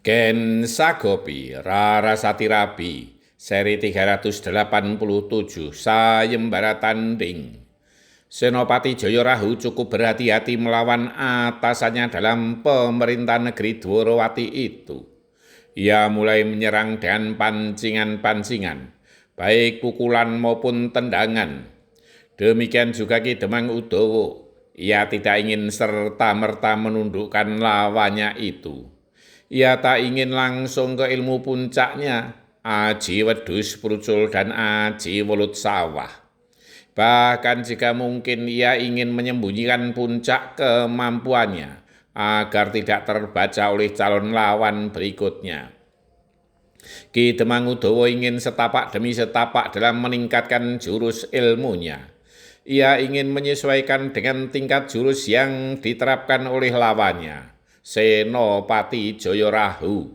Gen Sagopi Rarasati Rabi seri 387 sayembara tanding. Senopati Jayarahu cukup berhati-hati melawan atasannya dalam pemerintahan negeri Dwarawati itu. Ia mulai menyerang dengan pancingan-pancingan, baik pukulan maupun tendangan. Demikian juga Ki Demang Udawa. Ia tidak ingin serta-merta menundukkan lawannya itu. Ia tak ingin langsung ke ilmu puncaknya, Aji Wedhus Prucul dan Aji Welut Sawah. Bahkan jika mungkin ia ingin menyembunyikan puncak kemampuannya agar tidak terbaca oleh calon lawan berikutnya. Ki Demang Udawa ingin setapak demi setapak dalam meningkatkan jurus ilmunya. Ia ingin menyesuaikan dengan tingkat jurus yang diterapkan oleh lawannya, Senopati Jayarahu.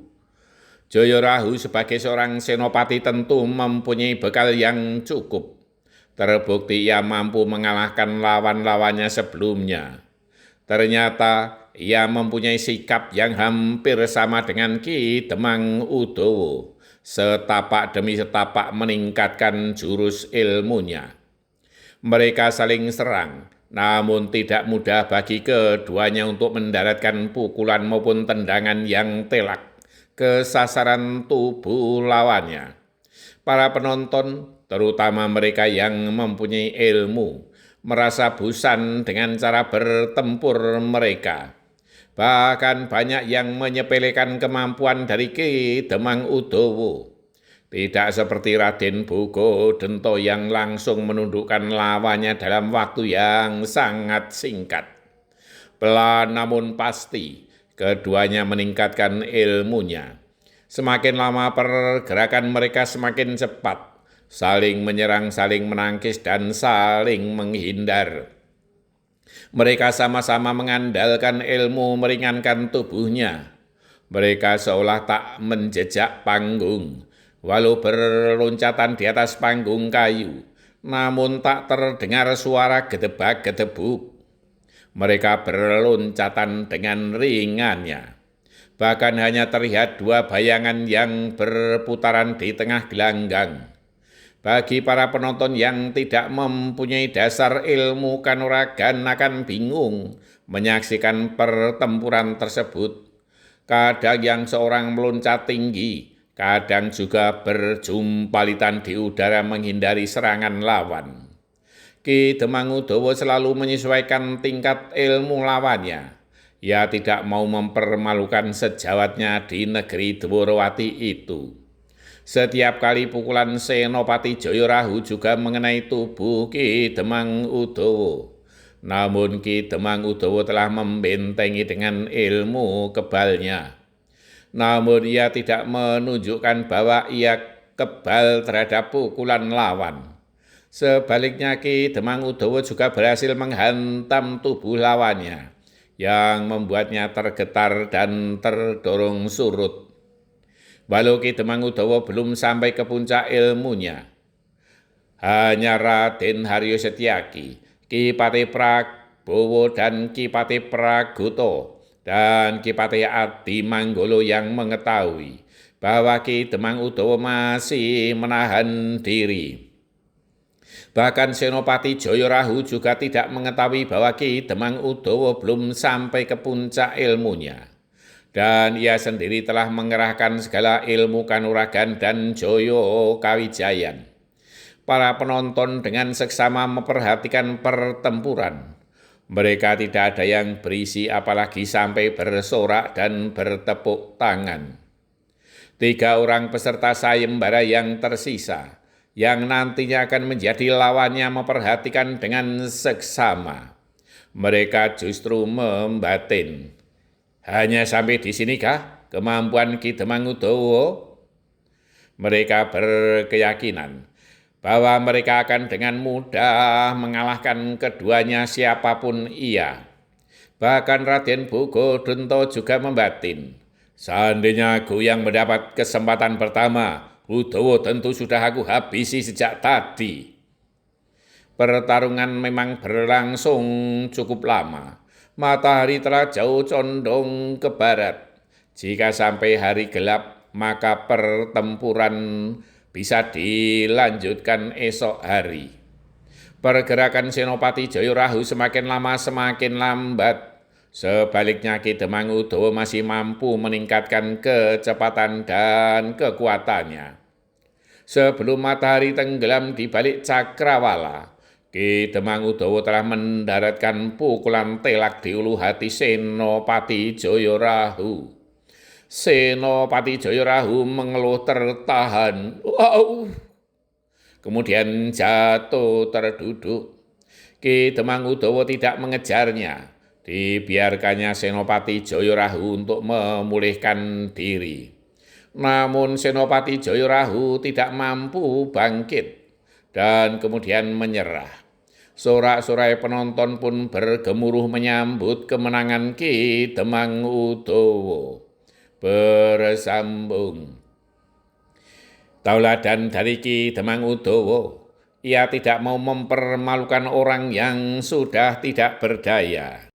Jayarahu sebagai seorang senopati tentu mempunyai bekal yang cukup. Terbukti ia mampu mengalahkan lawan-lawannya sebelumnya. Ternyata ia mempunyai sikap yang hampir sama dengan Ki Demang Udawa, setapak demi setapak meningkatkan jurus ilmunya. Mereka saling serang, namun tidak mudah bagi keduanya untuk mendaratkan pukulan maupun tendangan yang telak ke sasaran tubuh lawannya. Para penonton, terutama mereka yang mempunyai ilmu, merasa bosan dengan cara bertempur mereka. Bahkan banyak yang menyepelekan kemampuan dari Ki Demang Udawa. Tidak seperti Raden Bogodento yang langsung menundukkan lawannya dalam waktu yang sangat singkat. Pelan namun pasti, keduanya meningkatkan ilmunya. Semakin lama pergerakan mereka semakin cepat, saling menyerang, saling menangkis, dan saling menghindar. Mereka sama-sama mengandalkan ilmu meringankan tubuhnya. Mereka seolah tak menjejak panggung, walau berloncatan di atas panggung kayu, namun tak terdengar suara gedebak-gedebuk. Mereka berloncatan dengan ringannya. Bahkan hanya terlihat dua bayangan yang berputaran di tengah gelanggang. Bagi para penonton yang tidak mempunyai dasar ilmu kanuragan akan bingung menyaksikan pertempuran tersebut. Kadang yang seorang meloncat tinggi, kadang juga berjumpalitan di udara menghindari serangan lawan. Ki Demang Udawa selalu menyesuaikan tingkat ilmu lawannya. Ia tidak mau mempermalukan sejawatnya di negeri Dwarawati itu. Setiap kali pukulan Senopati Jayarahu juga mengenai tubuh Ki Demang Udawa. Namun Ki Demang Udawa telah membentengi dengan ilmu kebalnya. Namun ia tidak menunjukkan bahwa ia kebal terhadap pukulan lawan. Sebaliknya Ki Demang Udawa juga berhasil menghantam tubuh lawannya, yang membuatnya tergetar dan terdorong surut. Walau Ki Demang Udawa belum sampai ke puncak ilmunya, hanya Raden Haryo Setyaki, Ki Patih Prabowo dan Ki Patih Pragoto dan Ki Patih Adi Manggolo yang mengetahui bahwa Ki Demang Udawa masih menahan diri. Bahkan Senopati Jayarahu juga tidak mengetahui bahwa Ki Demang Udawa belum sampai ke puncak ilmunya. Dan ia sendiri telah mengerahkan segala ilmu kanuragan dan joyo kawijayan. Para penonton dengan seksama memperhatikan pertempuran. Mereka tidak ada yang berisi apalagi sampai bersorak dan bertepuk tangan. 3 orang peserta sayembara yang tersisa, yang nantinya akan menjadi lawannya, memperhatikan dengan seksama. Mereka justru membatin. Hanya sampai di sinikah kemampuan Ki Demang Udawa? Mereka berkeyakinan bahwa mereka akan dengan mudah mengalahkan keduanya siapapun ia. Bahkan Raden Bogodento juga membatin. Seandainya aku yang mendapat kesempatan pertama, Udawa tentu sudah aku habisi sejak tadi. Pertarungan memang berlangsung cukup lama. Matahari telah jauh condong ke barat. Jika sampai hari gelap, maka pertempuran bisa dilanjutkan esok hari. Pergerakan Senopati Jayarahu semakin lama semakin lambat. Sebaliknya Ki Demang Udawa masih mampu meningkatkan kecepatan dan kekuatannya. Sebelum matahari tenggelam di balik cakrawala, Ki Demang Udawa telah mendaratkan pukulan telak di ulu hati Senopati Jayarahu. Senopati Jayarahu mengeluh tertahan. Wow! Kemudian jatuh terduduk. Ki Demang Udawa tidak mengejarnya. Dibiarkannya Senopati Jayarahu untuk memulihkan diri. Namun Senopati Jayarahu tidak mampu bangkit dan kemudian menyerah. Sorak-sorai penonton pun bergemuruh menyambut kemenangan Ki Demang Udawa. Bersambung. Tauladan dari Ki Demang Udawa. Ia tidak mau mempermalukan orang yang sudah tidak berdaya.